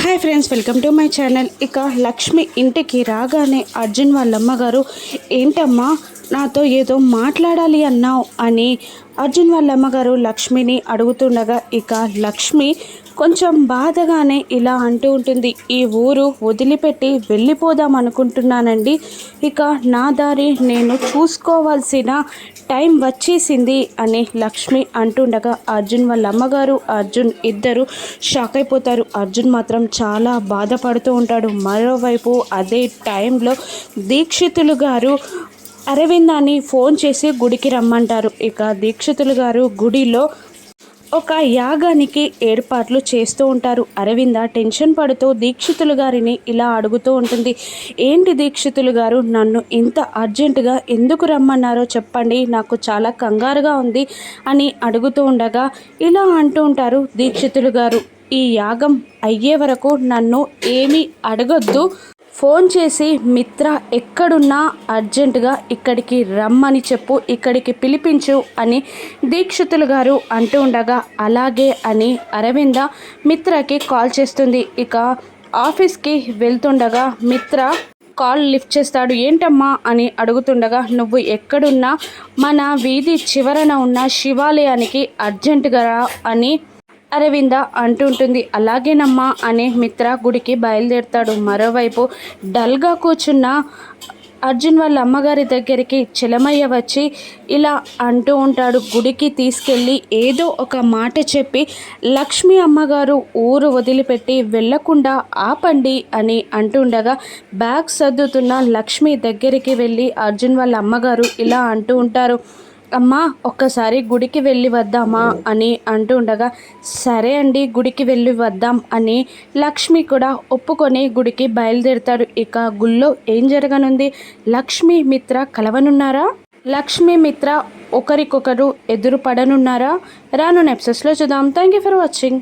Hi friends, welcome to my channel. ఇక లక్ష్మి ఇంటికి రాగానే అర్జున్ వాళ్ళ అమ్మగారు, ఏంటమ్మా నాతో ఏదో మాట్లాడాలి అన్నావు అని అర్జున్ వాళ్ళ అమ్మగారు లక్ష్మిని అడుగుతుండగా, ఇక లక్ష్మి కొంచెం బాధగానే ఇలా అంటూ ఉంటుంది. ఈ ఊరు వదిలిపెట్టి వెళ్ళిపోదాం అనుకుంటున్నానండి. ఇక నా దారి నేను చూసుకోవాల్సిన టైం వచ్చేసింది అని లక్ష్మి అంటుండగా, అర్జున్ వాళ్ళ అమ్మగారు అర్జున్ ఇద్దరు షాక్ అయిపోతారు. అర్జున్ మాత్రం చాలా బాధపడుతూ ఉంటాడు. మరోవైపు అదే టైంలో దీక్షితులు గారు అరవిందాన్ని ఫోన్ చేసి గుడికి రమ్మంటారు. ఇక దీక్షితులు గారు గుడిలో ఒక యాగానికి ఏర్పాట్లు చేస్తూ ఉంటారు. అరవింద టెన్షన్ పడుతూ దీక్షితులు గారిని ఇలా అడుగుతూ ఉంటుంది. ఏంటి దీక్షితులు గారు, నన్ను ఇంత అర్జెంటుగా ఎందుకు రమ్మన్నారో చెప్పండి, నాకు చాలా కంగారుగా ఉంది అని అడుగుతూ ఉండగా ఇలా అంటూ ఉంటారు దీక్షితులు గారు, ఈ యాగం అయ్యే వరకు నన్ను ఏమీ అడగొద్దు, ఫోన్ చేసి మిత్ర ఎక్కడున్నా అర్జెంటుగా ఇక్కడికి రమ్మని చెప్పు, ఇక్కడికి పిలిపించు అని దీక్షితులు గారు అంటూ ఉండగా, అలాగే అని అరవింద మిత్రకి కాల్ చేస్తుంది. ఇక ఆఫీస్కి వెళ్తుండగా మిత్ర కాల్ లిఫ్ట్ చేస్తాడు. ఏంటమ్మా అని అడుగుతుండగా, నువ్వు ఎక్కడున్నా మన వీధి చివరన ఉన్న శివాలయానికి అర్జెంటుగా అని అరవింద అంటుంటుంది. అలాగేనమ్మా అనే మిత్ర గుడికి బయలుదేరుతాడు. మరోవైపు డల్గా కూర్చున్న అర్జున్ వాళ్ళ అమ్మగారి దగ్గరికి చలమయ్య వచ్చి ఇలా అంటూ ఉంటాడు. గుడికి తీసుకెళ్ళి ఏదో ఒక మాట చెప్పి లక్ష్మి అమ్మగారు ఊరు వదిలిపెట్టి వెళ్లకుండా ఆపండి అని అంటుండగా, బ్యాగ్ సర్దుతున్న లక్ష్మి దగ్గరికి వెళ్ళి అర్జున్ వాళ్ళ అమ్మగారు ఇలా అంటూ ఉంటారు. అమ్మా, ఒక్కసారి గుడికి వెళ్ళి వద్దామా అని అంటూ ఉండగా, సరే అండి గుడికి వెళ్ళి వద్దాం అని లక్ష్మి కూడా ఒప్పుకొని గుడికి బయలుదేరుతాడు. ఇక గుళ్ళో ఏం జరగనుంది? లక్ష్మి మిత్ర కలవనున్నారా? లక్ష్మి మిత్ర ఒకరికొకరు ఎదురు పడనున్నారా? రాను ఎపిసోడ్స్లో చూద్దాం. Thank you for watching.